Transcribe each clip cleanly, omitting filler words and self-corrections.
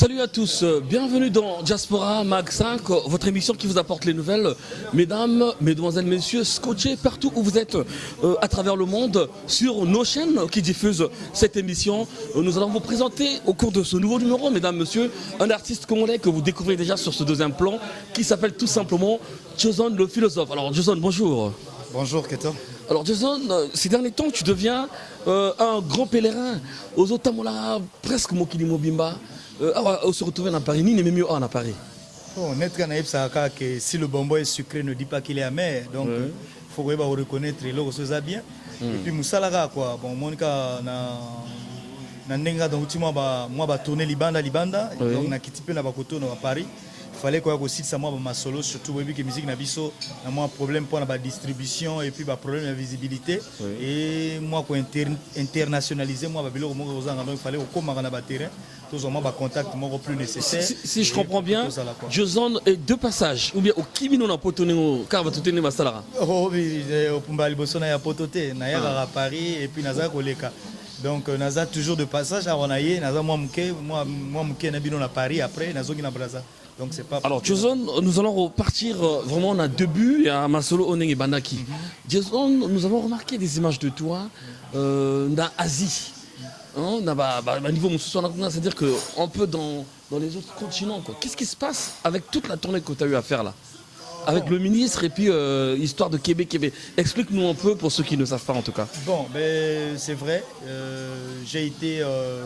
Salut à tous, bienvenue dans Diaspora Mag 5, votre émission qui vous apporte les nouvelles. Mesdames, mesdemoiselles, messieurs, scotchés partout où vous êtes à travers le monde sur nos chaînes qui diffusent cette émission. Nous allons vous présenter au cours de ce nouveau numéro, mesdames, messieurs, un artiste congolais que vous découvrez déjà sur ce deuxième plan qui s'appelle tout simplement Jason le philosophe. Alors Jason, bonjour. Bonjour Keto. Alors Jason, ces derniers temps tu deviens un grand pèlerin aux Otamola, presque Mokili Mobimba. On se retrouve à Paris, ni même mieux à Paris. Bon, que si le bonbon est sucré, ne dit pas qu'il est amer. Donc, il faut reconnaître les choses bien. Et puis, Moussalaga, quoi. Bon, mon cas, na donc, moi, tourner Libanda. Donc, na quitté peu na bakoto à Paris. Il fallait quoi aussi ça moi ma solo surtout oui que musique na biso na moi problème pour la distribution et puis bah problème de visibilité et moi quoi internationaliser moi babilo donc il fallait au comment na terrain tous moi ba contact moi plus nécessaire. Si je comprends bien, Jason est deux passages ou bien au Kimino na potoné au car va tout tenir masalara. Oh oui au Pumbali Bosona ya pototé na ya à Paris et puis naza koleka. Donc naza toujours de passage à Ronaye naza moi mke na bino na Paris après nazo ki na Brazza. Donc c'est pas. Alors Jason, nous allons repartir vraiment on a deux buts à Masolo Oneng et Bandaki. Jason, nous avons remarqué des images de toi dans Asie. Niveau c'est-à-dire qu'on peut dans les autres continents. Qu'est-ce qui se passe avec toute la tournée que tu as eu à faire là? Avec le ministre et puis histoire de Québec. Explique-nous un peu pour ceux qui ne savent pas en tout cas. Bon, ben, c'est vrai. J'ai été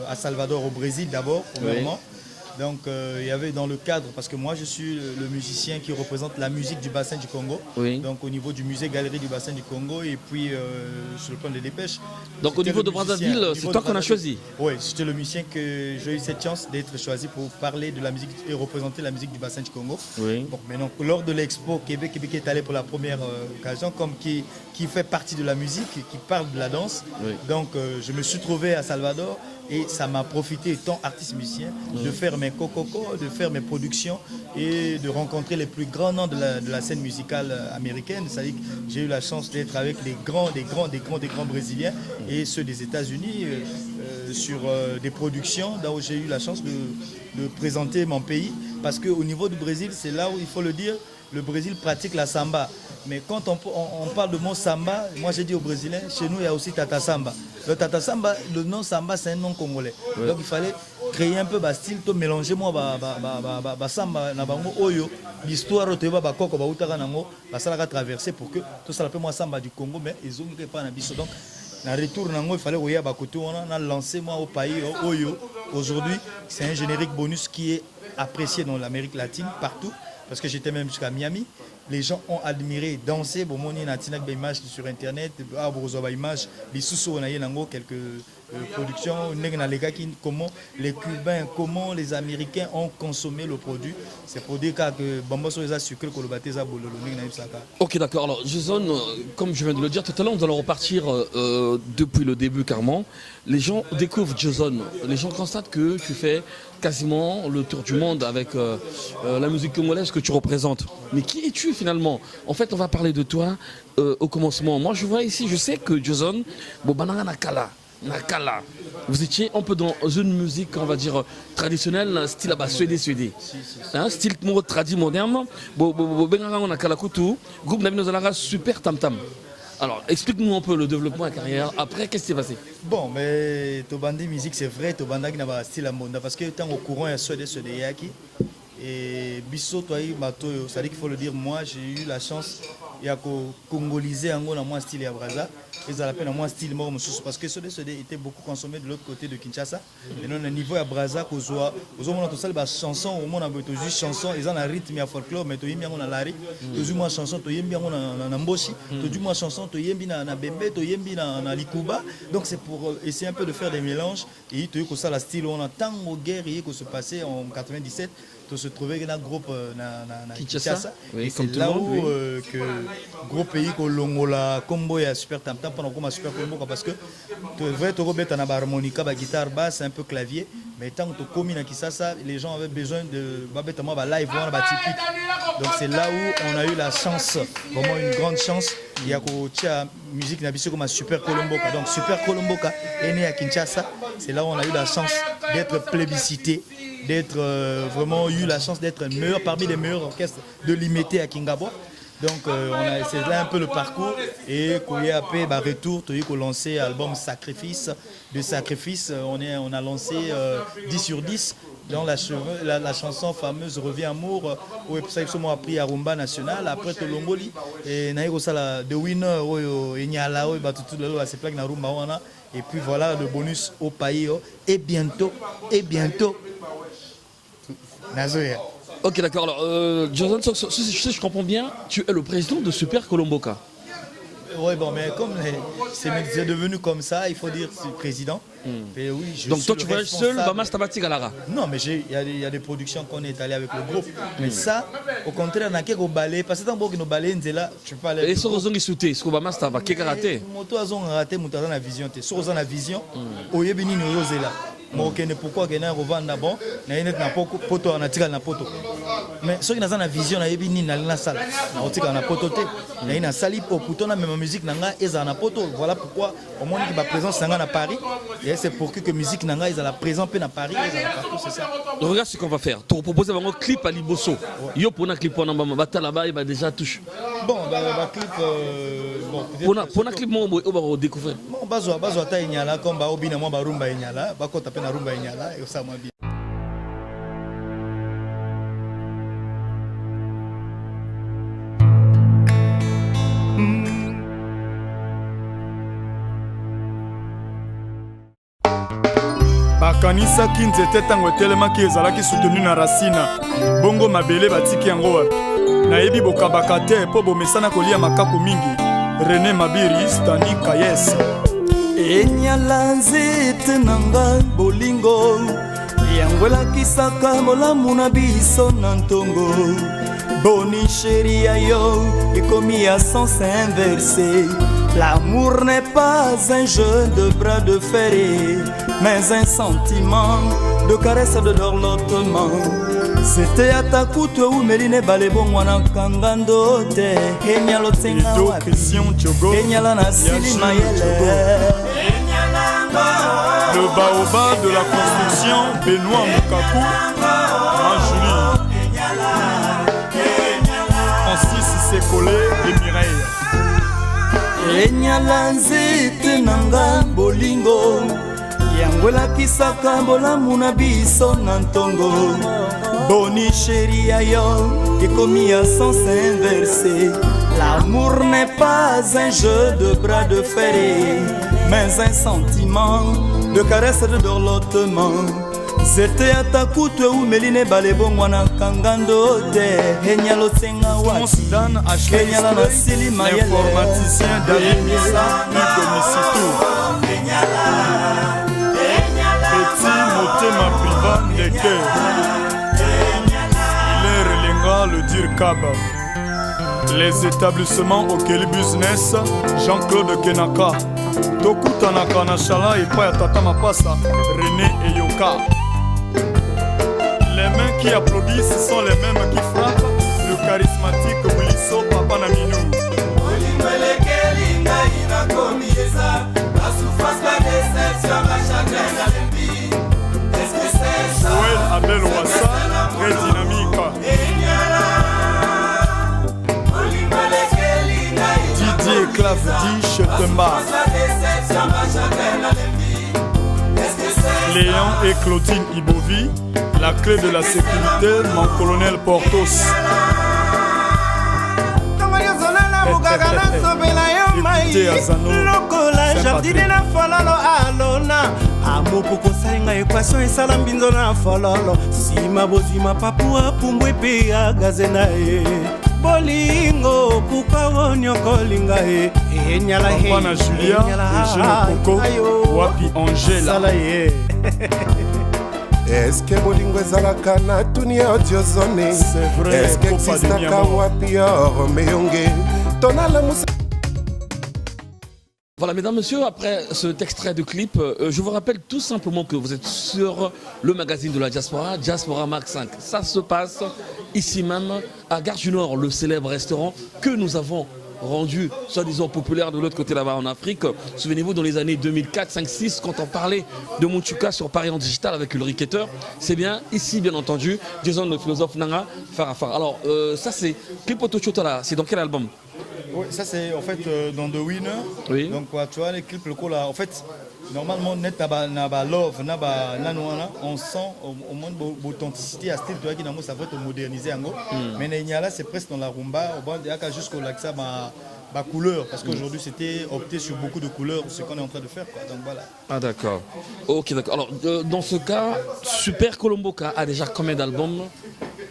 à Salvador au Brésil d'abord, premièrement. Donc il y avait dans le cadre, parce que moi je suis le musicien qui représente la musique du bassin du Congo, donc au niveau du musée galerie du bassin du Congo et puis sur le plan des dépêches. Donc au niveau de Brazzaville, c'est toi qu'on a choisi? Oui, c'était le musicien que j'ai eu cette chance d'être choisi pour parler de la musique et représenter la musique du bassin du Congo. Donc maintenant, lors de l'expo, Québec est allé pour la première occasion, comme qui fait partie de la musique, qui parle de la danse. Donc je me suis trouvé à Salvador. Et ça m'a profité, étant artiste musicien, de faire mes cococos, de faire mes productions et de rencontrer les plus grands noms de la scène musicale américaine. C'est-à-dire que j'ai eu la chance d'être avec les grands brésiliens et ceux des États-Unis sur des productions, là où j'ai eu la chance de présenter mon pays. Parce qu'au niveau du Brésil, c'est là où il faut le dire, le Brésil pratique la samba. Mais quand on parle de mot samba, moi j'ai dit aux Brésiliens, chez nous il y a aussi Tata Samba. Le Tata Samba, le nom samba c'est un nom congolais. Donc il fallait créer un peu de style, mélanger moi samba na bango oyo, l'histoire de ba koko ba utaka nango, ba sala traverser pour que tout ça l'appelle moi samba du Congo mais ils ont pas na biso. Donc na retour nango il fallait oya ba koto on a lancé moi au pays oyo. Aujourd'hui, c'est un générique bonus qui est apprécié dans l'Amérique latine partout parce que j'étais même jusqu'à Miami. Les gens ont admiré, dansé. Bon, on a des images sur internet, images, les sous-sous, quelques productions, comment les Cubains, comment les Américains ont consommé le produit. C'est pour dire que Bambaso les a sucré que le baptême a bololo. Ok, d'accord. Alors, Jason, comme je viens de le dire tout à l'heure, nous allons repartir depuis le début carrément. Les gens découvrent Jason. Les gens constatent que tu fais quasiment le tour du monde avec la musique congolaise que tu représentes. Mais qui es-tu finalement? En fait, on va parler de toi au commencement. Moi, je vois ici, je sais que Jason, Nakala, vous étiez un peu dans une musique, on va dire, traditionnelle, style suédé. Style tradit moderne. Groupe Nabino super tam-tam. Alors, explique-nous un peu le développement de la carrière. Après, qu'est-ce qui s'est passé? Bon, mais Tobandi musique, c'est vrai, Tobanda qui n'a pas style à monde. Parce que tant au courant, il y a Suède Yaki. Et Bisso, toi, c'est-à-dire qu'il faut le dire, moi, j'ai eu la chance de congoliser en gros dans mon style à Brazza. Ils ont appelé moi style mort parce que ce était beaucoup consommé de l'autre côté de Kinshasa. Et non, au niveau à Brazza, qu'on soit, aux hommes on a tout ça, les chansons, au monde on a juste chansons, ils ont un rythme, il y a folklore, mais tu y bien on a l'ari, tu y moi chanson, tu y bien on a namboshi, tu y moi chanson, tu y bien na bembe, tu y bien na likuba. Donc c'est pour essayer un peu de faire des mélanges et tu y que ça la style, on a tant de guerres qui se passait en 97. De se trouver dans un groupe Kinshasa. Oui, et c'est là où que gros pays comme l'Ongola, Combo et Super Tam Tam pendant qu'on a Super Combo parce que tu veux te remettre en harmonica, guitare basse, un peu clavier, mais tant que tu commis à Kinshasa, les gens avaient besoin de live voir typique. Donc c'est là où on a eu la chance, vraiment une grande chance. Il y a la musique comme Super Colomboka. Donc Super Colomboka est né à Kinshasa. C'est là où on a eu la chance d'être plébiscité d'être vraiment eu la chance d'être meilleur parmi les meilleurs orchestres de l'IMET à Kingabo. Donc c'est là un peu le parcours et après retour, tu as lancé l'album Sacrifice. De Sacrifice, on a lancé 10 sur 10 dans la chanson fameuse Reviens Amour où on a pris à Rumba National après Tolongoli et naïkosala The Winner et Nyala tout le à ces plaques na Rumba wana et puis voilà le bonus au pays et bientôt Nazoya. Ok, d'accord. Alors, Johnson, si je comprends bien, tu es le président de Super Colomboka. Oui, bon, mais comme c'est devenu comme ça, il faut dire président. Et oui, donc toi, tu voyages seul, Bamas Tabati Galara? Non, mais il y a des productions qu'on est allé avec le groupe. Mais ça, au contraire, on a quelques balais. Parce que tant que nos balais, là, tu peux aller. Et sur les ondes sauté, sur Bamas Tabati, qu'est-ce que raté? Moto a raté, moto a la vision. Sur la vision, au Yébini, nous sommes là. Pourquoi que na revendre bon na net na poto na tika na poto mais ceux qui na na vision na yebi ni na salle na tika na poto te na ina sali pour pourtant même musique nanga eza na poto. Voilà pourquoi au monde qui va présence nanga na Paris et c'est pour que musique nanga eza la présence pe na Paris partout, c'est ça. Regarde ce qu'on va faire. Tu proposes un clip à Liboso. Yo pour un clip on a bata là-bas il va déjà touche. Bon clip pour un clip on va découvrir. Bon bazo ta inyala comme ba obina mo ba rumba inyala ba ko taper na rumba inyala et ça m'a bien. bakanisaki nzete ntango etelemaki ezalaki soutenu na rasina bongo mabele batiki yango wapi nayebi bokabaka te mpo bomesana kolia makaku mingi. René Mabiri, Stani Kayes. Enyala nzete nanga bolingo yango elakisaka bolamu na biso na ntongo boni sheri ya yo ekomi ya sens inversé. L'amour n'est pas un jeu de bras de fer mais un sentiment de caresse de dorlotement. C'était à ta coûte ou meline balebon wana kangando te Kenya lotenga wapi Kenya la nasili mayele. Le baobab de la construction Benoît Mukaku Jean-Julie Francis Sekole et Mireille. Enyala nzete nanga bolingo yango elakisaka bolamu na biso na ntongo boni sheri ya yo ekomi ya sens inversé. L'amour n'est pas un jeu de bras de fer mais un sentiment de caresse de dorlotement. Zete atakutwe umeline balebon wana kangando te Kenya lotenga wapi Kenya la nasili mayele. L'informaticien David Missa Nikomisitou Petit Motema Priva Ndeke Hilaire Lenga le Dir Kaba. Les établissements Okeli Business Jean-Claude Kenaka Tokutanaka Nashala et Paya Tata Mapasa René Eyoka. Les mains qui applaudissent sont les mêmes qui frappent. Le charismatique Williso Papa Naminou. Joël Abel Ouassa, très dynamique. Didier Clavdi Chetemba. Léon et Claudine Ibovi, la clé de la sécurité, mon colonel Portos. Écoutez Azano, jardine na fololo alona amopo kosalinga équation esala mbinzo na fololo sima bozima papu apumbwe pe agaze na ye bolingo pourquoi onyokolinga ye enyala he Papa na Julia Eugène Koko wapi Angela. Est-ce que bolingo ezalaka na tuni ya diozone? Est-ce que existaka wapi Romeyonge tonala musa. Voilà, mesdames, messieurs, après cet extrait de clip, je vous rappelle tout simplement que vous êtes sur le magazine de la Diaspora, Diaspora Mark 5. Ça se passe ici même, à Gare du Nord, le célèbre restaurant que nous avons rendu soi-disant populaire de l'autre côté là-bas en Afrique. Souvenez-vous, dans les années 2004, 5, 6, quand on parlait de Mochuka sur Paris en digital avec Ulrich Etter, c'est bien ici, bien entendu, Jason le philosophe Nanga Farafar. Alors, ça c'est Clip Chotala, c'est dans quel album? Oui, ça c'est en fait dans The Winner. Oui. Donc quoi, tu vois les clips locaux là, en fait normalement net naba love naba nanwana, on sent au moins l'authenticité à style tu vois qui ça va te moderniser en gros. Mais là c'est presque dans la rumba, au bord jusqu'au laxa ma couleur parce qu'aujourd'hui c'était opté sur beaucoup de couleurs, ce qu'on est en train de faire quoi. Donc voilà. Ah d'accord. Ok d'accord. Alors dans ce cas, Super Colomboka a déjà combien d'albums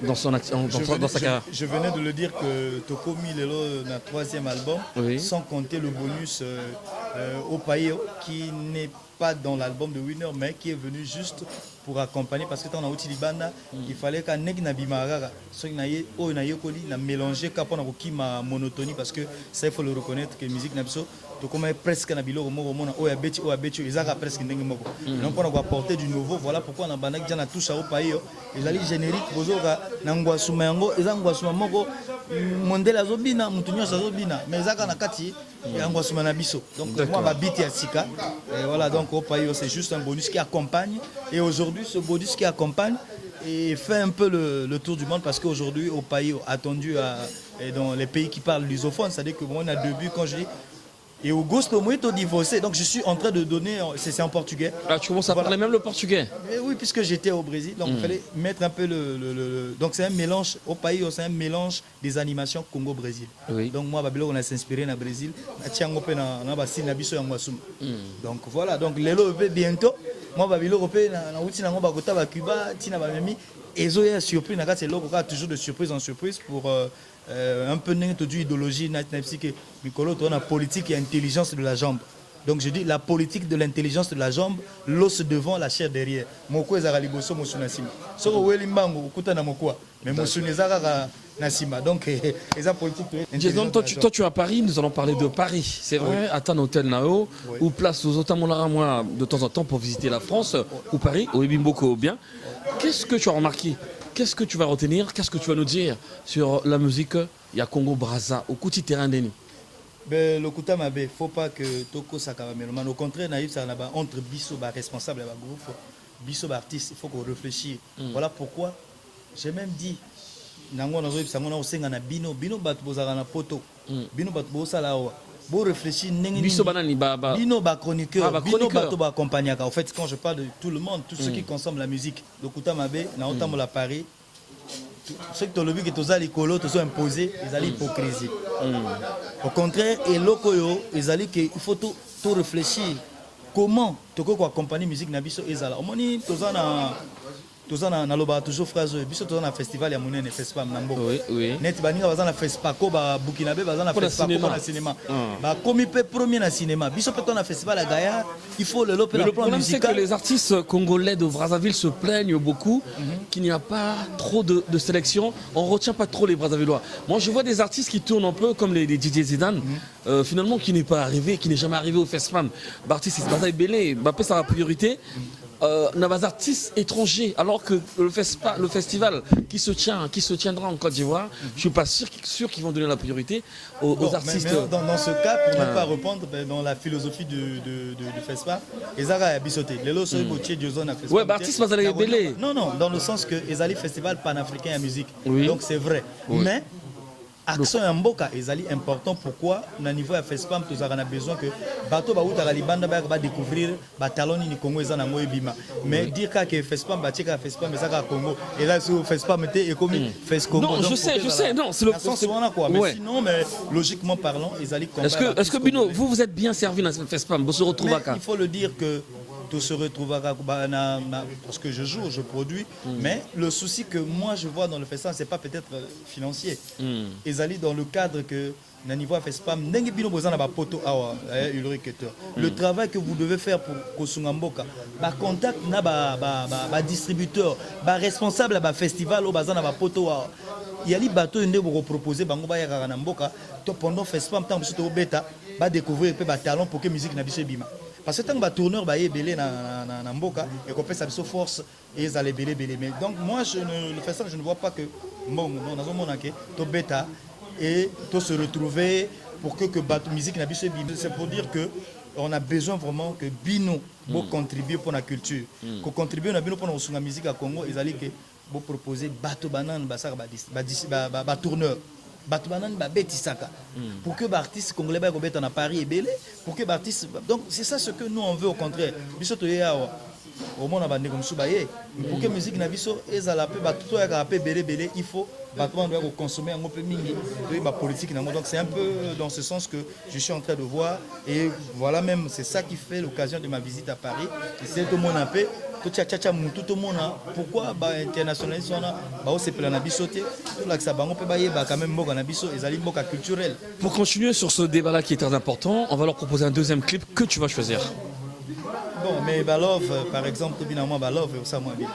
dans sa carrière? Je venais de le dire que Toko Milelo n'a 3e album, oui. sans compter le bonus au pays qui n'est pas dans l'album de Winner mais qui est venu juste pour accompagner parce que quand on a outil Libanda, il fallait qu'un nègre na bimaraga, ce qui n'a mélangé qu'après on a ma monotonie parce que ça il faut le reconnaître que musique n'abso to comme presque na bilo moko oya beti ils a presque ndenge moko. Donc on a apporté du nouveau, voilà pourquoi on a banda qui na touche au pays ils allaient générique bozoka na ngwasuma yango eza ngwasuma moko mondela azobina mutu nyonso azobina mais ezaka na kati ya ngwasuma na biso. Donc moi ba beat ya sika et voilà donc au pays c'est juste un bonus qui accompagne et aujourd'hui ce bonus qui accompagne et fait un peu le tour du monde parce qu'aujourd'hui au pays attendu dans les pays qui parlent lusophone, c'est-à-dire que moi on a 2 buts quand je dis et au gosto muito divorcé, donc je suis en train de donner, c'est en portugais. Ah, tu commences à parler même le portugais? Et oui, puisque j'étais au Brésil, donc il fallait mettre un peu donc c'est un mélange, au pays, c'est un mélange des animations Congo-Brésil. Oui. Donc moi, on a s'inspiré dans le Brésil. Donc voilà, donc l'élo bientôt, moi, on Cuba, et Zoé surpris, c'est toujours de surprise en surprise pour un peu d'idéologie, la politique et intelligence de la jambe. Donc je dis la politique de l'intelligence de la jambe, l'os devant, la chair derrière. Moko ezara liboso mosunasima. Soko weli mbango okuta na moko mais mosunezara nasima. Donc eza politique. Jason, toi tu es à Paris, nous allons parler de Paris. C'est vrai, à ton hôtel Nao, ou place aux Otamolara moi de temps en temps pour visiter la France, ou Paris, ou Ebimboko bien. Qu'est-ce que tu as remarqué? Qu'est-ce que tu vas retenir? Qu'est-ce que tu vas nous dire sur la musique ya Congo Brazza au petit terrain d'Eni? Ben, le Kouta Mabe, il ne faut pas que Toko Sakabamelman. Au contraire, Naïf, ça n'a pas entre Bisso, responsable et groupe, Bisso, artiste, il faut qu'on réfléchisse. Voilà pourquoi j'ai même dit, Nango Nazoïb, Sango Sengana Bino, Bino Batbozarana Poto, Bino Batbosalawa. Bon réfléchir, Bino ba chroniqueur, Bino Bato ba accompagnateur. En fait, quand je parle de tout le monde, tous ceux qui consomment la musique, le Kouta Mabe, Naotam la Paris. Ceux qui ont le but que tous les colos te sont imposés, ils allaient hypocrisie. Au contraire, et lokoyo, ils allaient qu'il faut tout réfléchir. Comment tu peux accompagner la musique Nabiso et Zala. On dit tous na loba toujours phrase biso tous na festival ya monene festival nambo. Oui. Net baninga bazana festival ko ba Burkinabe bazana festival ko na cinéma. Ba komi pe premier na cinéma. Biso pe na festival à Gaïa, il faut le loper la plan musical. Le problème c'est que les artistes congolais de Brazzaville se plaignent beaucoup qu'il n'y a pas trop de sélection, on retient pas trop les Brazzavillois. Moi je vois des artistes qui tournent un peu comme les DJ Zidane, finalement qui n'est pas arrivé, qui n'est jamais arrivé au festival. L'artiste c'est Bazaï Belé, Mbappé ça la priorité. N'a pas d'artistes étrangers, alors que le festival qui se tiendra en Côte d'Ivoire, je ne suis pas sûr qu'ils vont donner la priorité aux artistes. Mais dans ce cas, pour ne pas répondre dans la philosophie du festival, ils ont bissoté. Les lots sont boutiers de zone à festival. Ouais, artistes, vous allez belé. Non, dans le sens que ils allaient festival panafricain à musique. Oui. Donc c'est vrai. Oui. Mais action en Mboka est important. Pourquoi au niveau de FESPAM, nous avons besoin que bateau va découvrir talon ni Congo et Zanango et Bima. Mais dire que FESPAM va checker FESPAM mais ça Congo et là sur FESPAM était comme FESCO. Non, je sais, non, c'est le sens quoi. Mais sinon, mais logiquement parlant, ils allaient comprendre. Est-ce que Bino, vous êtes bien servi dans FESPAM? Vous se retrouvez à il faut le dire que tout se retrouvera parce que je joue, je produis. Mais le souci que moi je vois dans le festival, c'est pas peut-être financier. Ils allaient dans le cadre que na niveau FESPAM, le travail que vous devez faire pour Kosungamboka, contact na distributeur, responsable à festival au bazan na poto. Il y a des bateaux qui vous proposent pendant FESPAM, tant que vous bêta, découvrir les talents pour que la musique n'a pas bima. Parce que tant que tourneur va belé na mboka et qu'on fait sa force et ils allaient belé. Mais donc moi le festival je ne vois pas que bon non to bêta et to se retrouver pour que bato musique na biso bim. C'est pour dire que on a besoin vraiment que bino pour contribuer pour la culture. Ko contribuer na bino pour la musique à Congo, ils allaient que pour proposer bato banane basaka ba tourneur. Bato banane ba betisaka. Pour que l'artiste congolais ba robeta na Paris et belé, pour que l'artiste donc c'est ça ce que nous on veut au contraire. Biso to ya au monde abandé comme soubaye pour que musique na biso ezala pe bato ya ka pe belé il faut bato doit consommer un peu mingi de ma politique donc c'est un peu dans ce sens que je suis en train de voir et voilà même c'est ça qui fait l'occasion de ma visite à Paris et c'est tout le monde un peu tout le monde pourquoi ba internationaliste on a ba se pela na biso te tout là que ça bango pe ba yeba quand même mboka na biso ezali mboka culturel. Pour continuer sur ce débat là qui est très important, on va leur proposer un deuxième clip que tu vas choisir. Bon, mais Balov, par exemple, tu viens à moi, Balov, et ça, moi, bien.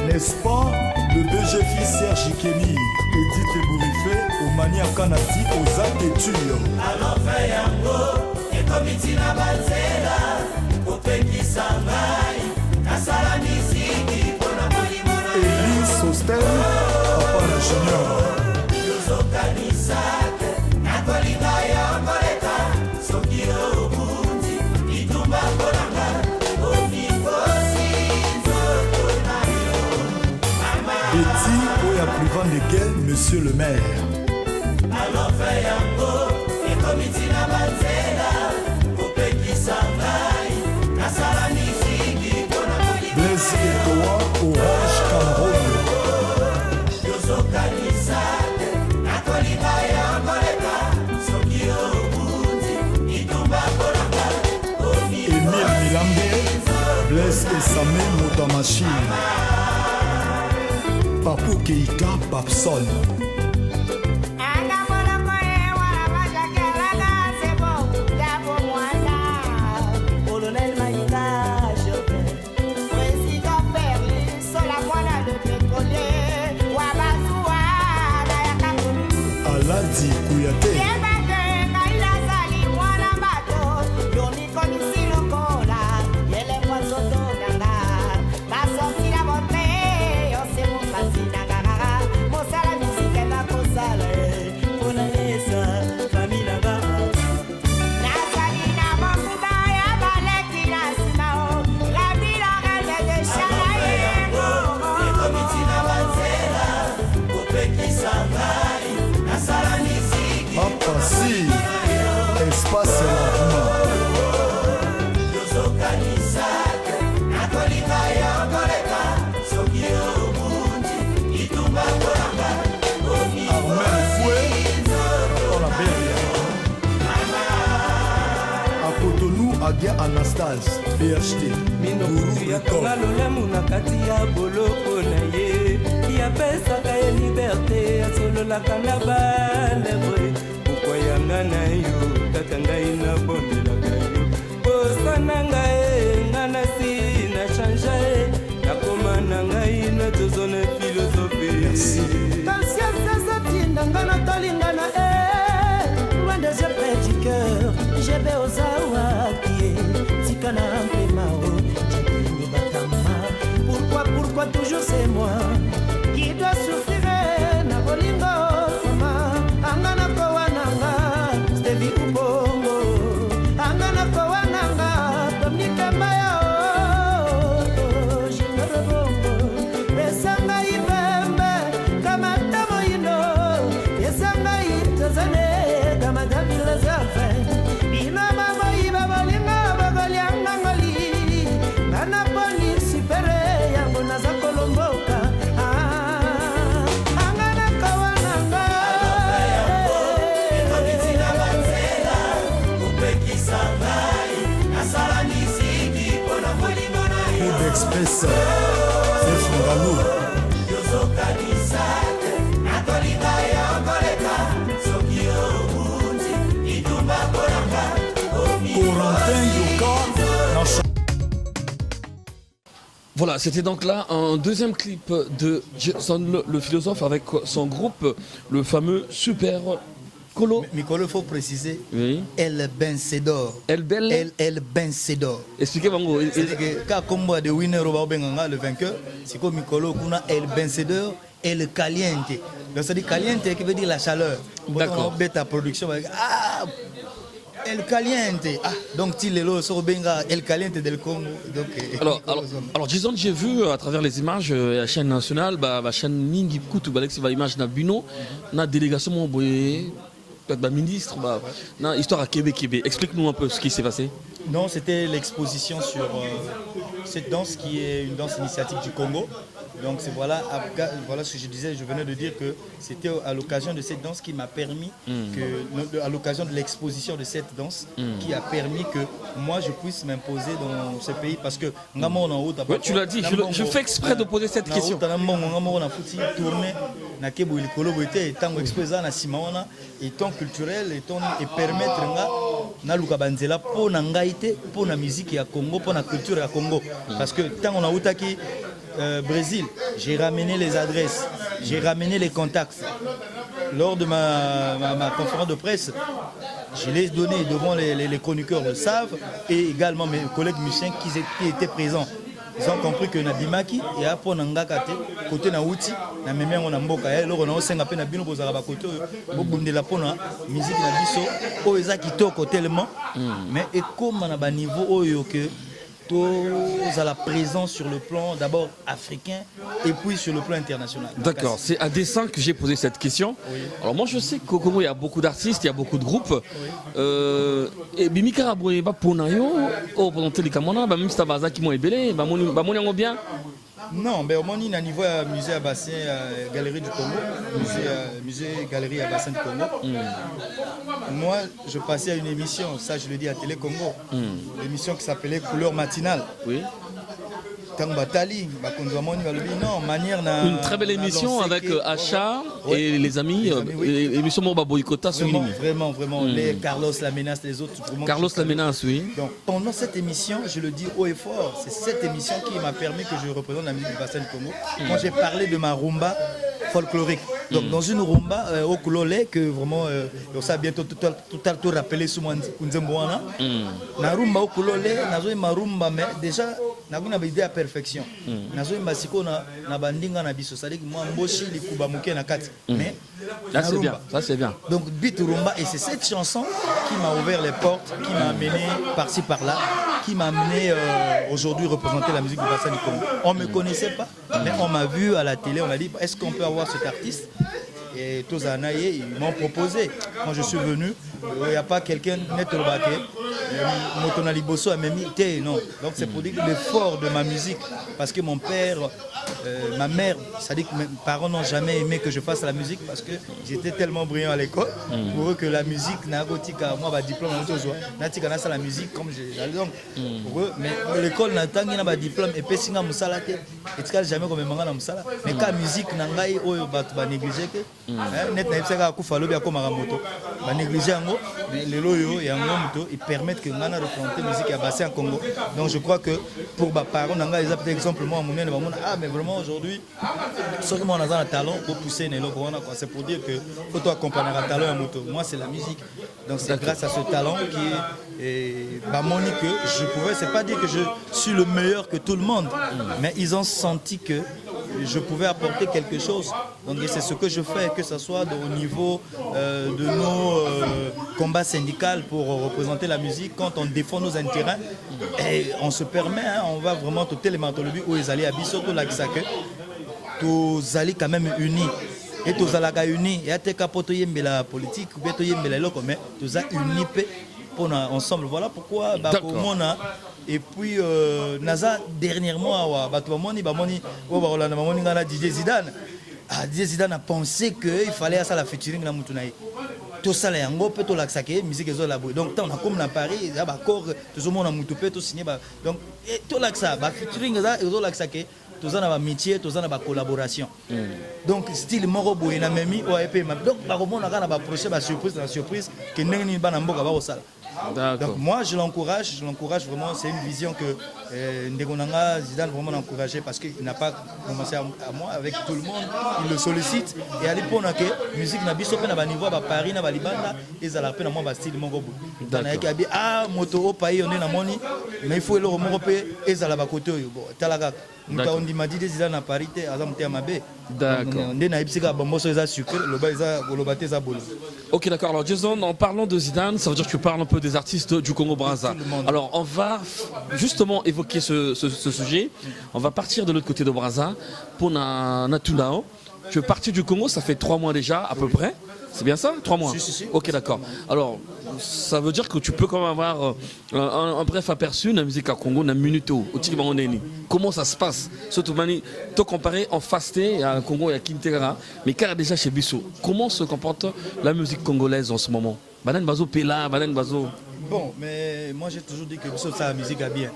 N'est-ce pas le BG fils Serge Kenny, Edith Bourifé, au Mania Kanati, aux Akétures. Alors fais un mot, et comme il n'a pas de au pays Sangai, à Salamisi, pour la Molimona. Elise Sostel, Papa l'ingénieur. Yozo Kanisak, Nakolinga Yamboleta, Sokiro Bundi, Itumba Kolanga, Betty, Oya Pluvan de Guel, monsieur le maire. Alors fais un mot, et comme il n'a pas de au pays Sangai, à Salamisi, pour la Molimona. Blaise et Toa, Orange Cameroun. Yozo Kanisak, Nakolinga Yamboleta, Sokiro Bundi, Itumba Kolanga, Emile Milambe, Blaise et Samé Motamachine. Papou Keita Papson. Aladi Kouyaté. Si, espace lavement. Armel Foué, on a bien. À Cotonou, Agia Anastase, PHT. minokutu ya konga lolemu na kati ya boloko na ye yapesaka ye liberte asololaka na balebre kokwayanga na yo tata ngai nabondelaka yo posa na ngai nga nasi na changa ye nakoma na ngai na tozona filosofi Conscience ezotinda nga natolinga na loin des yeux près du cœur jebe ozawaki tika na mpema o jebeni batama pourquoi toujours c'est moi qui dois souffrir na bolingo sama anga na kowananga stevi ubongo anga na kowananga dominique mbaya o jinoro bongo esanga ibembe kama tamoino esanga itazane kama damila zafe bina mama iba bolinga bagolianga ngoli ngana poni sipere yango naza kolomboka angana kawananga ekomitina banzela upekisangai nasala misiki pona molimo na yo Express, c'est Fondalou. yozokanisate nakolinga yongoleka soki obundi itumba kolanga Corentin Yoka, Voilà, c'était donc là un deuxième clip de Jason le philosophe avec son groupe, le fameux Super Colo. Mikolo, il faut préciser, Oui. El Vencedor. El Belle. El Vencedor. Expliquez Bango. C'est-à-dire que quand combat de winner au Benganga, le vainqueur, c'est comme Mikolo, qu'on a El Vencedor et le Caliente. Donc ça dit Caliente qui veut dire la chaleur. D'accord. Ta production, ah, El Caliente. Ah, donc il est là sur Benga, El Caliente del Congo. Donc, Alors disons que j'ai vu à travers les images la chaîne nationale, la chaîne Mingi Kutu, la image na Buno, na délégation mon boy, ministre, na histoire à Québec. Explique-nous un peu ce qui s'est passé. Non, c'était l'exposition sur cette danse qui est une danse initiatique du Congo. Donc voilà ce que je disais, je venais de dire que c'était à l'occasion de cette danse qui m'a permis, à l'occasion de l'exposition de cette danse, qui a permis que moi je puisse m'imposer dans ce pays parce que ouais, tu l'as dit, je fais exprès de poser cette question. Et ton culturel et permettre na luka banzela pour na ngaite pour la musique ya Congo pour la culture ya Congo parce que tant on a outaki Brésil, j'ai ramené les adresses, j'ai ramené les contacts. Lors de ma conférence de presse, je l'ai donné devant les chroniqueurs le savent et également mes collègues musiciens qui étaient présents. Ils ont compris que Nabimaki et après Nangakate, côté Naouti, na même on a mboka, alors on a aussi un peu Nabino Bozaraba côté, au bout de la pona, musique Nabiso, au Eza qui toque tellement, mais et comme on a un niveau au que à la présence sur le plan d'abord africain et puis sur le plan international. D'accord, c'est à dessein que j'ai posé cette question. Oui. Alors moi je sais qu'au Congo il y a beaucoup d'artistes, il y a beaucoup de groupes. Oui. Et Bimika Aboué ba ponayo, au pendant les camona, ba même si tabaza qui m'ont ébélé, ba moni bien. Non, mais au moins il y a un niveau à musée à bassin galerie du Congo, musée galerie à bassin du Congo. Moi, je passais à une émission, ça je le dis à Télé Congo, l'émission qui s'appelait Couleur matinale. Oui. Une très belle émission avec Acha et les amis. L'émission Morba Boycota sur Vraiment, les Carlos La Menace, les autres. Carlos La Menace, oui. Donc pendant cette émission, je le dis haut et fort, c'est cette émission qui m'a permis que je représente la musique du bassin du Congo. Quand j'ai parlé de ma rumba folklorique. Donc dans une rumba au Koulolé, que vraiment, ça a bientôt tout rappelé sous mon Nzemboana. La rumba au Koulolé, ma rumba, mais déjà, n'a pas idée à perfection. Nazo Mbasiko na bandinga na biso, c'est-à-dire que moi mboshi likuba muke na kati. Mais là c'est bien, ça c'est bien. Donc Bit Rumba et c'est cette chanson qui m'a ouvert les portes, qui m'a amené par-ci par-là, qui m'a amené aujourd'hui représenter la musique du bassin du Congo. On me connaissait pas, mais on m'a vu à la télé, on m'a dit est-ce qu'on peut avoir cet artiste? Et tous ils m'ont proposé. Quand je suis venu, il n'y a pas quelqu'un net au baquet. Motonali Bosso a même été, non. Donc c'est pour dire l'effort de ma musique. Parce que mon père, ma mère, ça dit que mes parents n'ont jamais aimé que je fasse la musique parce que j'étais tellement brillant à l'école. Pour eux que la musique n'a pas moi ma diplôme n'a la musique comme j'allais donc pour eux. Mais l'école n'a pas de diplôme et puis singa musala te. Et tu jamais comme mangana musala. Mais quand musique n'a pas eu ba négliger que net na ipsaka ku falo bia ko maramoto. Ba négliger ngo les loyo et ngo ils permettent que ngana représenter musique à bassin en Congo. Donc je crois que pour ma parents n'anga les appels exemple moi mon ah mais vraiment aujourd'hui ce que moi on a un talent pour pousser les locaux quoi c'est pour dire que faut toi accompagner un talent à moto. Moi c'est la musique. Donc c'est grâce à ce talent qui est bah moni que je pouvais c'est pas dire que je suis le meilleur que tout le monde mais ils ont senti que je pouvais apporter quelque chose. Donc c'est ce que je fais, que ce soit au niveau de nos combats syndicaux pour représenter la musique, quand on défend nos intérêts, et on se permet, hein, on va vraiment tout télématologie où ils allaient à Bissotto, Laxake, tous allaient quand même unis. Et tous allaient unis, et à tes capotes la politique, ou bien mais tous allaient unis ensemble. Voilà pourquoi et puis Naza dernièrement Didier Zidane Didier Zidane a pensé qu'il fallait ça la featuring la Moutunaï tout ça là yango peut to laxaké musique ezo la boy donc on a comme na Paris ya ba corps tout le monde a mutupe to signer ba donc to laxa ba featuring ça ezo laxaké tout ça na ba métier tout ça na ba collaboration donc style moro boy na memi o ep donc ba komona kana ba projet ba surprise que ndenge ni ba na mboka ba osala Donc moi je l'encourage vraiment, c'est une vision que Ndegonanga Zidane vraiment encouragé parce qu'il n'a pas commencé à moi avec tout le monde, il le sollicite et à l'époque que musique na biso pe na ba niveau ba Paris na ba Libanda ezala pe na moi ba style moko bout. Ah moto au pays on est na moni mais il faut le moko pe ezala ba côté yo bon talaka on dit m'a dit Zidane na Paris te azam te mabe. D'accord. Ndé na ipsika ba moso eza sucré le ba eza golobate eza bolo. Ok, d'accord. Alors, Jason, en parlant de Zidane, ça veut dire que tu parles un peu des artistes du Congo-Brazza. Alors, on va justement évoquer ce sujet. On va partir de l'autre côté de Brazza pour Natunao. Tu es parti du Congo, ça fait 3 mois déjà, à peu près. C'est bien ça? 3 mois? Si. Ok, d'accord. Alors, ça veut dire que tu peux quand même avoir un bref aperçu de la musique à Congo, dans minute au Tikibangoneni. Comment ça se passe? Surtout, tu compares en fasté à Congo et à Kintegara, mais car déjà chez Bissot, comment se comporte la musique congolaise en ce moment? Banan Bazo Pela, Banan Bazo. Bon, mais moi j'ai toujours dit que Bissot, ça la musique a bien.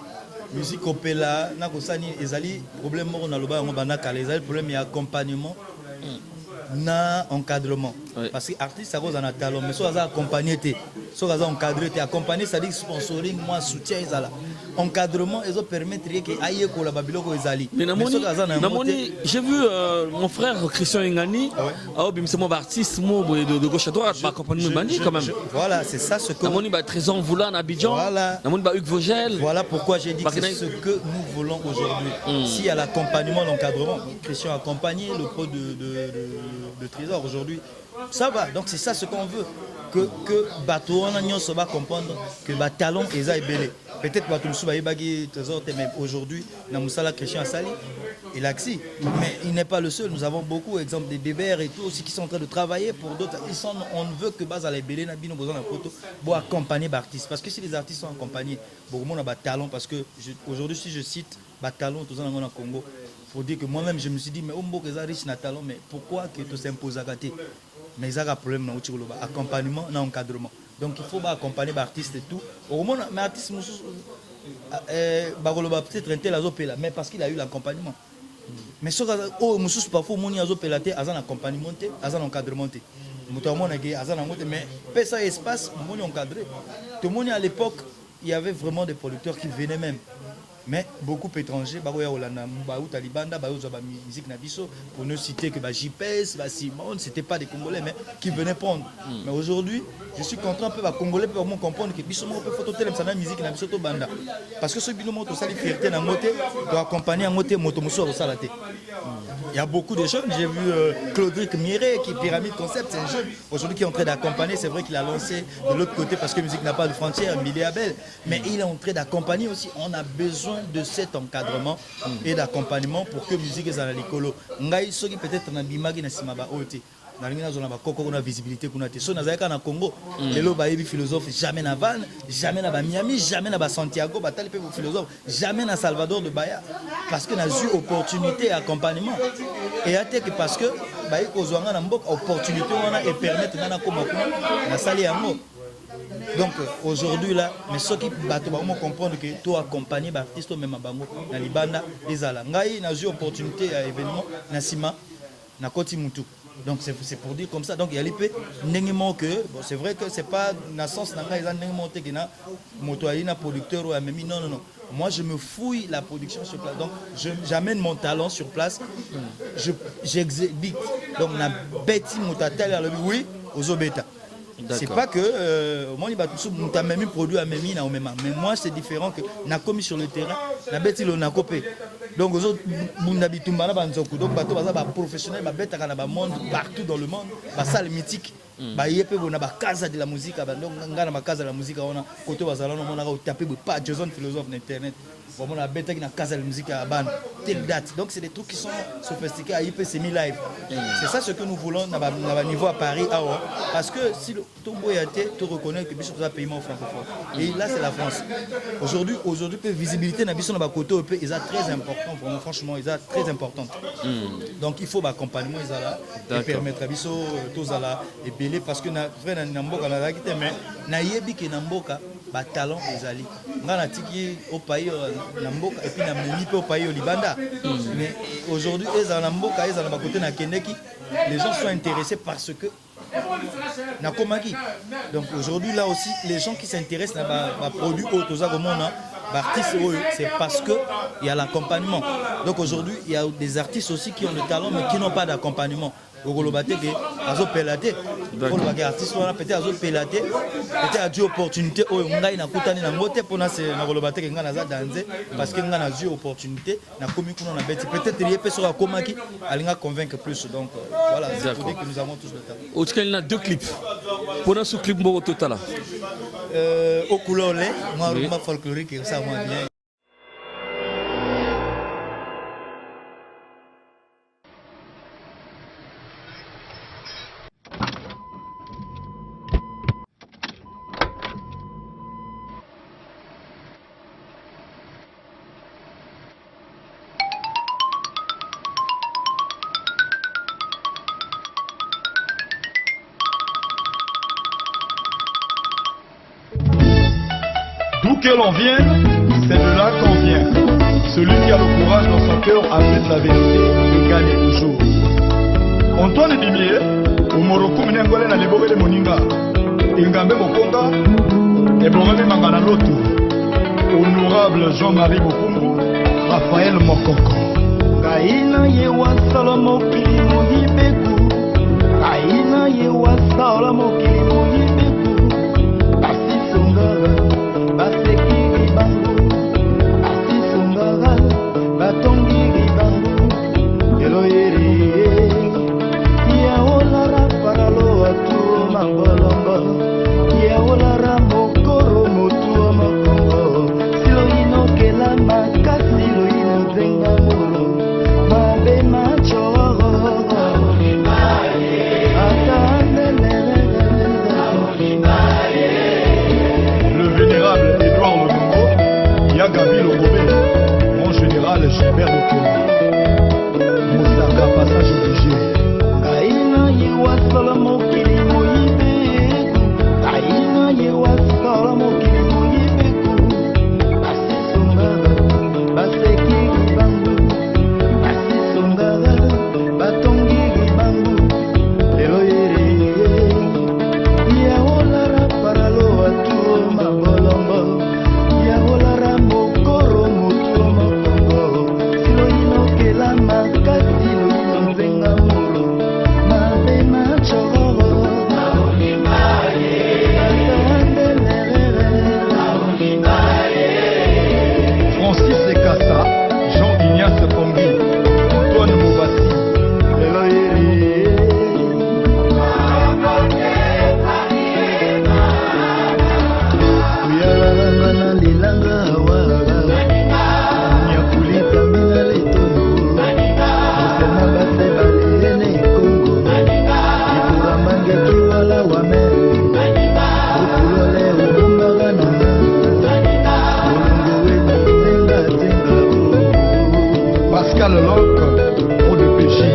Musique au Pela, Nakosani, Ezali, problème, on a le bas, on a le problème, il y a accompagnement. Na encadrement parce que artiste ça cause en talent mais soit accompagné soit encadré accompagné ça dit sponsoring moi soutien ezala encadrement ils ont permettre que aille ko la babiloko ezali mais j'ai vu mon frère Christian Ngani c'est mon artiste de gauche à droite accompagné Mani quand même voilà c'est ça ce que Namoni ba Trésor Mvula na Abidjan Namoni ba Hugues Vogel voilà pourquoi j'ai dit que c'est ce que nous voulons aujourd'hui s'il y a l'accompagnement l'encadrement Christian accompagné le pro de Trésor aujourd'hui ça va donc c'est ça ce qu'on veut que bateau on a nyonso va comprendre que ba talent eza ebele peut-être bateau musu ba yebagi Trésor mais aujourd'hui na musala Christian Asali et Laxi mais il n'est pas le seul nous avons beaucoup exemple des Bébert et tout aussi qui sont en train de travailler pour d'autres on veut que base à la ebele na bino besoin na photo pour accompagner artistes parce que si les artistes sont accompagnés beaucoup monde a ba talent parce que aujourd'hui si je cite ba talent tout ça dans Congo pour dire que moi-même je me suis dit mais Ombo que ça riche na talent mais pourquoi que tu s'imposes à gâter mais il y a un problème dans le accompagnement dans encadrement donc il faut accompagner l'artiste et tout au moins mais artiste peut-être un tel azopela mais parce qu'il a eu l'accompagnement mais ce que parfois moni azopela te azan accompagnement te azan encadrement te moto na ke azan ngote mais pe ça espace moni encadré tout le monde à l'époque il y avait vraiment des producteurs qui venaient même mais beaucoup d'étrangers, musique nabiso, pour ne citer que JPS, Simon, c'était pas des Congolais mais qui venaient prendre. Mais aujourd'hui, je suis content que les Congolais peuvent comprendre que Bissomo peut photo télé ça musique nabiso to banda. Parce que ce binomo to sali fierté na moté doit accompagner en moté motomuso au salaté. Il y a beaucoup de jeunes, j'ai vu Claudric Miré qui est Pyramide Concept, c'est un jeune aujourd'hui qui est en train d'accompagner, c'est vrai qu'il a lancé de l'autre côté parce que musique n'a pas de frontières, Milé Abel, mais il est en train d'accompagner aussi, on a besoin de cet encadrement et d'accompagnement pour que musique est dans la licolo. Ngai soki peut-être na bimagi na simaba oti. Na lingina zona ba koko na visibilité kuna te. So na zaka na Congo, lelo ba yebi philosophe jamais na Van, jamais na ba Miami, jamais na ba Santiago, ba tali pe philosophe, jamais na Salvador de Bahia parce que na eu opportunité et accompagnement. Et à que parce que ba yiko zwanga na mboka opportunité wana et permettre na koma kuna na sali yango. Donc aujourd'hui là, mais ceux qui battent comprendre que tu accompagner l'artiste même à Bango, na Libanda, les ala. Ngai na eu opportunité à événement na Sima, na Koti Mutu. Donc c'est pour dire comme ça. Donc il y a l'épée n'engagement que bon, c'est vrai que c'est pas na sens na ngai n'engagement que na moto na producteur ou même non. Moi je me fouille la production sur place. Donc j'amène mon talent sur place. J'exhibite. Donc na beti motatel oui aux obeta. C'est pas que moi il va tout ça même produit à même mais moi c'est différent que na commis sur le terrain na beti lo na copé donc aux autres munda bitumba na banzoku donc bato baza ba professionnel ba betaka na ba monde partout dans le monde ba salle mythique ba yepe bona ba casa de la musique donc ngana ba casa de la musique ona côté bazala no mona ko taper pas Jason philosophe na internet bon on a betaki na casa de la musique à ban telle date donc c'est des trucs qui sont sophistiqués à YP semi live c'est ça ce que nous voulons na niveau à Paris parce que si le tombo yaté tu reconnais que biso za paiement francophone et là c'est la France aujourd'hui que visibilité na biso na ba côté EP est très important vraiment franchement est très importante donc il faut ba accompagnement là et permettre à biso tous là et belé parce que na vrai na mboka na rakite mais na yebi ke na mboka ba talent ezali ngana tiki au pays na mboka et puis na memi au pays au Libanda mais aujourd'hui ezala na mboka ezala ba côté na Keneki les gens sont intéressés parce que Nakomaki. Donc aujourd'hui, là aussi, les gens qui s'intéressent à produits autres, artistes, c'est parce qu'il y a l'accompagnement. Donc aujourd'hui, il y a des artistes aussi qui ont le talent, mais qui n'ont pas d'accompagnement. Peut-être à opportunité parce que a opportunité peut-être il y a personne qui a convaincre plus, donc voilà, c'est pour dire que nous avons tous le temps. Il y a 2 clips pour ce clip total au couleur moi folklorique ça moi bien. D'où que l'on vienne, c'est de là qu'on vient. Celui qui a le courage dans son cœur abrite la vérité et gagne toujours. Antoine Bimier, Omoroko Mnengole na Lebogele Moninga, Ingambe Mokonga, Eborame Mangana Loto, Honorable Jean-Marie Bokumbu, Raphaël Mokoko. Kaina yewa Salomo Kilimu Hibeku, Kaina yewa Salomo Kilimu Hibeku, Basi Songara, Baseki Ribangu, Basi Songara, Batongi Ribangu, Eloyeri, Yaolara Paralo Atuo Mangolombo, Yaolara Mokoro Mutuo Mokongo, Siloino Kela Makasi Loino Zenga Molo, Mabe Machoro, Le vénérable Édouard Longo, Yagabi Logobé, mon général Gilbert Okela, Moussaka passage obligé. Kaina yewa Salomo Kilimu Hibeku, Kaina yewa Salomo Kilimu Hibeku, Basi Songara, Baseki Ribangu, Basi Songara, Batongi Ribangu, Eloyeri, Yaolara Paralo Atuo Mangolombo, Yaolara Mokoro Mutuo Mokongo, Siloino Kela Makasi Loino Zenga Molo, Mabe Machoro, Francis Ekassa, Jean-Ignace Pombi, Antoine Moubassi, Pascal Locke, Pro de Péchi.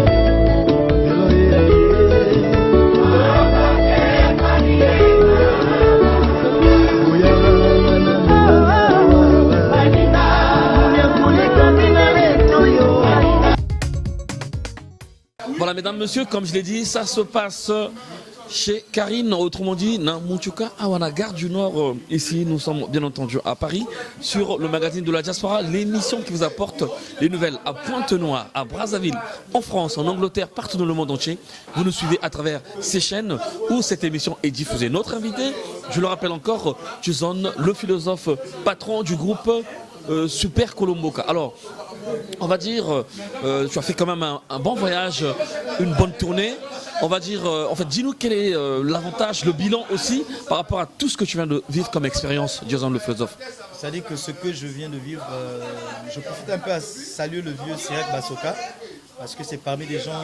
Voilà, mesdames, messieurs, comme je l'ai dit, ça se passe chez Karine, autrement dit, na Mutuka, Awana, Gare du Nord. Ici, nous sommes bien entendu à Paris, sur le magazine de la diaspora, l'émission qui vous apporte les nouvelles à Pointe-Noire, à Brazzaville, en France, en Angleterre, partout dans le monde entier. Vous nous suivez à travers ces chaînes où cette émission est diffusée. Notre invité, je le rappelle encore, Jason, le philosophe patron du groupe Super Colomboka. Alors, on va dire, tu as fait quand même un bon voyage, une bonne tournée. On va dire, en fait, dis-nous quel est l'avantage, le bilan aussi, par rapport à tout ce que tu viens de vivre comme expérience, Jason le philosophe. C'est-à-dire que ce que je viens de vivre, je profite un peu à saluer le vieux Sirak Basoka, parce que c'est parmi les gens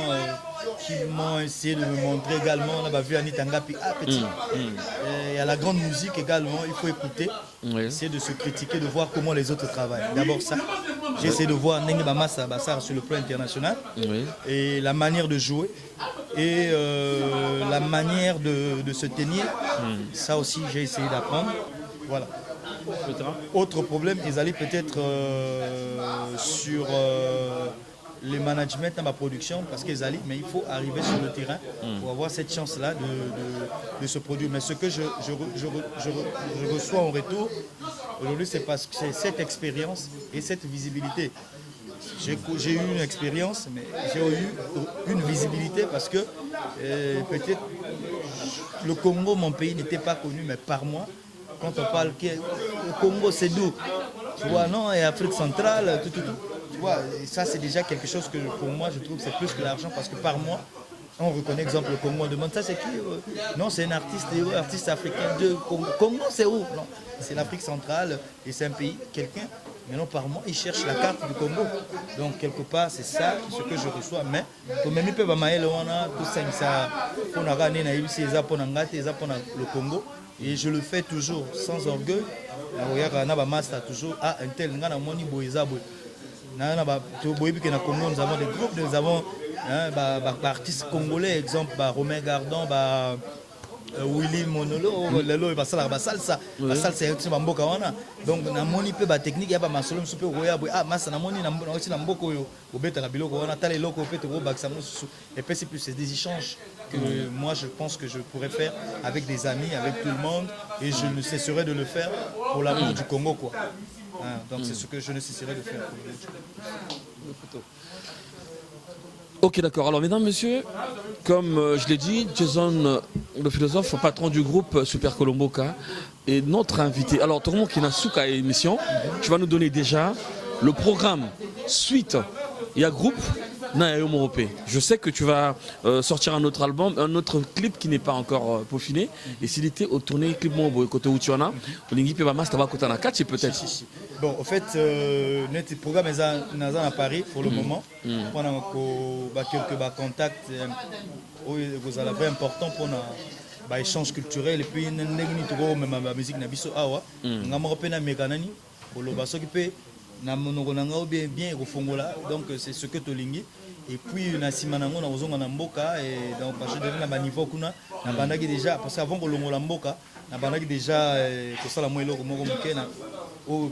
qui m'ont essayé de me montrer également. On a vu Anita Ngapi, petit. Il y a la grande musique également, il faut écouter, essayer de se critiquer, de voir comment les autres travaillent. D'abord ça, j'ai essayé de voir Nenge Bamasa Bassar sur le plan international, et la manière de jouer, et la manière de se tenir, ça aussi j'ai essayé d'apprendre. Voilà. Autre problème, ils allaient peut-être sur le management dans ma production parce qu'ils allaient, mais il faut arriver sur le terrain pour avoir cette chance-là de se produire. Mais ce que je reçois en retour aujourd'hui, c'est parce que c'est cette expérience et cette visibilité. J'ai eu une expérience, mais j'ai eu une visibilité parce que peut-être le Congo, mon pays, n'était pas connu, mais par moi, quand on parle que le Congo, c'est d'où? Tu vois, non, et Afrique centrale, tout. Tu vois, et ça, c'est déjà quelque chose que pour moi, je trouve que c'est plus que l'argent parce que par mois, on reconnaît, exemple, le Congo, on demande ça, c'est qui? Non, c'est un artiste africain de Congo. Congo, c'est où? Non, c'est l'Afrique centrale et c'est un pays, quelqu'un. Maintenant, par mois, ils cherchent la carte du Congo. Donc, quelque part, c'est ça ce que je reçois. Mais, comme même, tout ça, on a gagné le Congo. Et je le fais toujours, sans orgueil. Toujours, un tel, nous avons des groupes, nous avons des artistes congolais, exemple, Romain Gardon, Willy Monolo, lelo et salsa, salsa et mboka wana. Donc na moni pe ba technique ya ba masolo msupe roya boy masa na moni na mboko yo obeta la biloko wana tala eloko opete ro baksamu et puis c'est plus c'est des échanges que moi je pense que je pourrais faire avec des amis, avec tout le monde et je ne cesserai de le faire pour l'amour du Congo quoi. Donc c'est ce que je ne cesserai de faire pour le Congo. Ok, d'accord. Alors, mesdames, messieurs, comme je l'ai dit, Jason, le philosophe, patron du groupe Super Kolomboka, est notre invité. Alors, tout le monde qui n'a souka émission, tu vas nous donner déjà le programme suite. Il y a groupe Nayayomoropé. Je sais que tu vas sortir un autre album, un autre clip qui n'est pas encore peaufiné. Et s'il était au tourné clip Mobo côté où tu en as, Olingi Pebama, ça va côté na 4, peut-être. Bon, en fait, notre programme est à Paris pour le moment. On a quelques contacts vous avez très important pour un échange culturel et puis la musique na biso awa. On a repéré mécanani pour le basso qui peut na monongo bien au fongola. Donc c'est ce que tolingi. Et puis na simanango na ozonga na mboka et donc parce que devant na niveau kuna na bandaki déjà parce qu'avant que longola mboka na bandaki déjà que ça la moelo ko moko mukena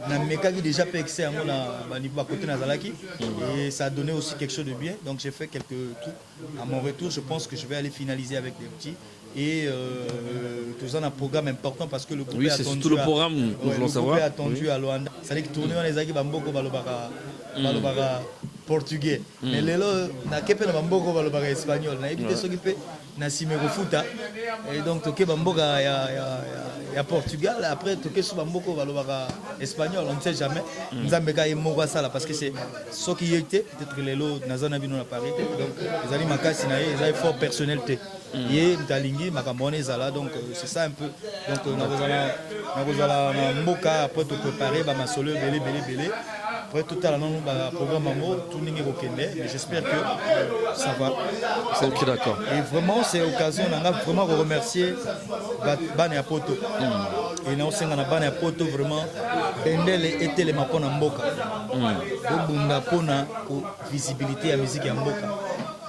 na mekaki déjà pe excès yango na niveau à côté na zalaki et ça a donné aussi quelque chose de bien donc j'ai fait quelques trucs à mon retour je pense que je vais aller finaliser avec les petits et tout ça un programme important parce que le groupe oui, c'est surtout le programme nous voulons savoir est attendu à Luanda ça dit que tourner dans les zaki bamboko balobaka portugais mais lelo na kepe na bamboko balobaka espagnol na ebité soki pe na simeko futa et donc toke bamboka ya Portugal après toke so bamboko balobaka espagnol on ne sait jamais nzambe ka yemoko sala parce que c'est ce qui était peut-être lelo nazana bino na Paris donc les ali makasi na ye les fort personnalité et mtalingi makambone zala donc c'est ça un peu donc na kozala na mboka après te préparer ba masolo belé après tout à l'heure, programme Amo, tout n'est pas mais j'espère que ça va. Ok, d'accord. Et vraiment, c'est l'occasion, on a vraiment remercier Bane Apoto. Et nous sommes en Bane Apoto, vraiment, Bendel était les Mapona Mboka. Donc, on a visibilité à la musique à Mboka.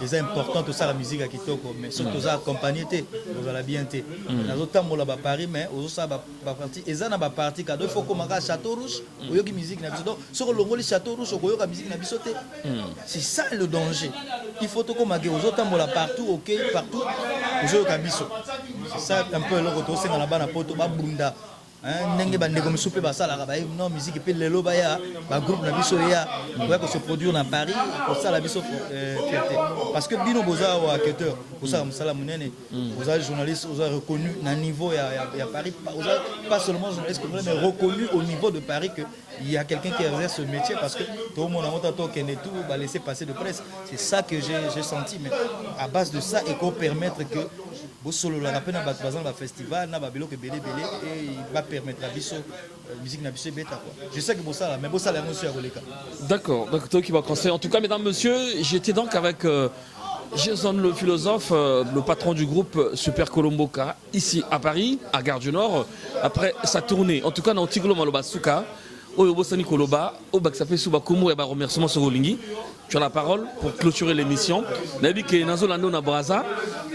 C'est important tout ça la musique à Kitoko mais surtout ça accompagné vous allez bien té dans autant moi là bas Paris mais aux ça bas partie et ça na bas partie cadeau faut comme un château rouge au yoki musique na biso donc sur le ngoli château rouge au yoki musique na biso té c'est ça le danger il faut tout comme aux autant moi là partout OK partout aux yoki biso c'est ça un peu le retour c'est dans la bana poto ba bunda ndenge bandeko misupe basalaka ba non musique pe lelo ba ya ba groupe na biso ya ko se produire na Paris pour ça la biso fierté parce que bino boza wa acteur pour ça musala munene boza journaliste boza reconnu na niveau ya Paris pas seulement journaliste mais reconnu au niveau de Paris que il y a quelqu'un qui exerce ce métier parce que tout le monde a tout va laisser passer de presse c'est ça que j'ai senti mais à base de ça et qu'on permettre que solo la rappel na bazan ba festival na ba biloko belé et il va permettre à biso musique na biso beta quoi je sais que pour ça là mais pour ça la monsieur à Roleka d'accord toi qui va conseiller en tout cas mesdames messieurs j'étais donc avec Jason le philosophe le patron du groupe Super Kolomboka ici à Paris à Gare du Nord après sa tournée en tout cas dans Tigolo Maloba Souka Oyo Bosani Koloba, Obaksafe Souba Komo et remerciement sur Olingi. Tu as la parole pour clôturer l'émission. Nabi que Nazo Lando na Braza,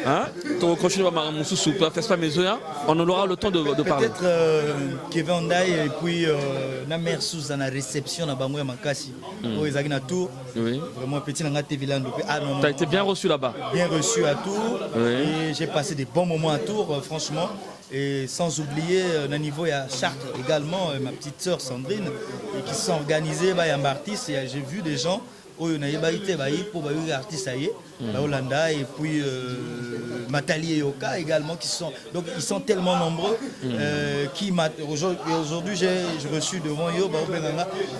hein? Tu continues à Maramoussou Soupa, fais pas mes yeux, on aura le temps de parler. Peut-être Kevin Ondai et puis na mère sous la réception na Bamouya Makasi. Au Ezagi na Tour. Oui. Vraiment petit na TV Lando. Tu as été bien reçu là-bas. Bien reçu à Tours. Oui. Et j'ai passé des bons moments à Tours, franchement. Et sans oublier, au niveau, il y a Chartres également, ma petite sœur Sandrine, et qui se sont organisés, il y a un artiste, j'ai vu des gens, il y a des artistes, Hollanda, et puis Matali et Yoka également, qui sont, donc ils sont tellement nombreux, aujourd'hui j'ai reçu devant eux,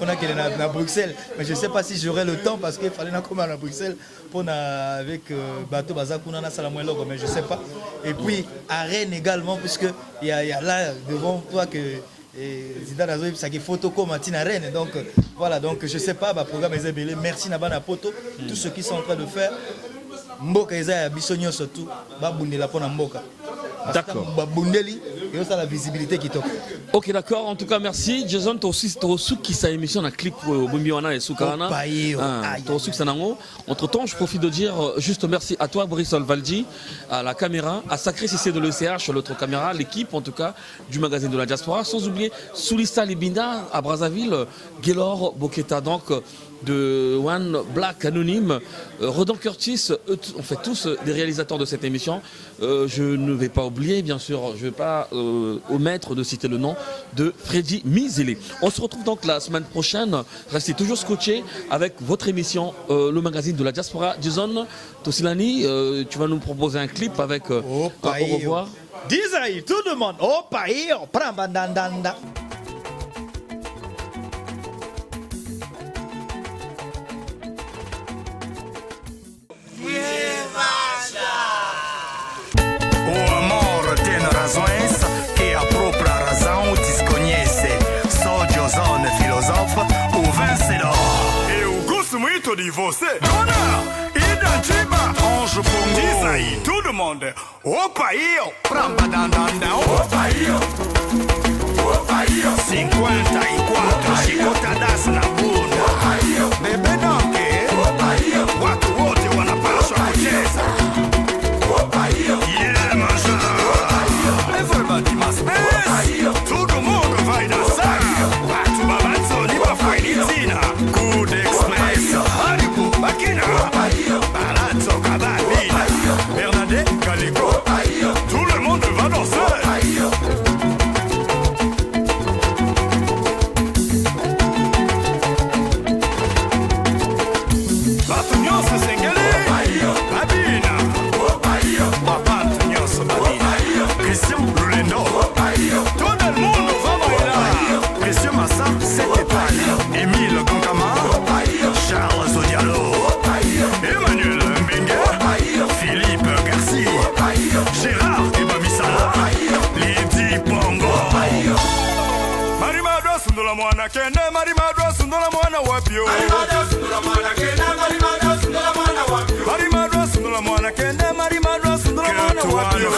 on a qu'elle est à Bruxelles, mais je ne sais pas si j'aurai le temps, parce qu'il fallait qu'on à Bruxelles, avec Bateau Bazakuna, mais je ne sais pas. Et puis à Rennes également, puisqu'il y a là devant toi que Zidane a ça qui photo comme à Rennes. Donc voilà, donc je ne sais pas, programme est belé. Merci Nabana Poto, tous ceux qui sont en train de faire. Mboka Eza Bissonio surtout, Babundela Pona Mboka. D'accord. Babundeli, et ça la visibilité qui toque. Ok, d'accord. En tout cas, merci. Jason, tu as aussi qui sa émission dans clip Bumbiwana et Soukarana. Entre temps, je profite de dire juste merci à toi, Brice Olvaldi, à la caméra, à Sacré CC de l'ECH, l'autre caméra, l'équipe en tout cas du magazine de la diaspora. Sans oublier Soulista Libinda à Brazzaville, Gaylor Boketa, donc de One Black Anonyme, Rodan Curtis, on fait tous des réalisateurs de cette émission. Je ne vais pas oublier, bien sûr, je ne vais pas omettre de citer le nom de Freddy Mizele. On se retrouve donc la semaine prochaine. Restez toujours scotchés avec votre émission, le magazine de la diaspora. Jason Tosilani, tu vas nous proposer un clip avec au revoir. Disaï, tout le monde, au pays, prends bandandanda. Che a propria razão desconhece. Sou Josone, filósofo, o vencedor. Eu gosto muito de você, dona Ida Tiba, Anjo Pongo. Diz aí, todo mundo, opa eu, pramba dandanda, opa eu, 54 chicotadas na bunda, bebê não quer, watu wote wanapaswa kucheza, yeah manja. Everybody must dance. Todo mundo vai dançar. Watu babanzoni bafwenizina. Good Express, Haribo, Bakina, Palazzo Caballina, Bernadette Calico. Tout le monde va danser. Batunyoso Sengele, Babina, Babantunyoso Babina. Christian Lulendo, todo el mundo va a bailar. Christian Massa, 7 étoiles. Émile Kankama, Charles Odialo, Emmanuel Mbengue, Philippe Garcia, Gérard Ebamisala, Lydie Bongo. Marimadwa Sundula Mwana Kende, Marimadwa Sundula Mwana Wapio. Marimadwa Sundula Mwana Kende, Marimadwa Sundula Mwana Wapio. Marimadwa Sundula Mwana Kende, Marimadwa Sundula Mwana Wapio.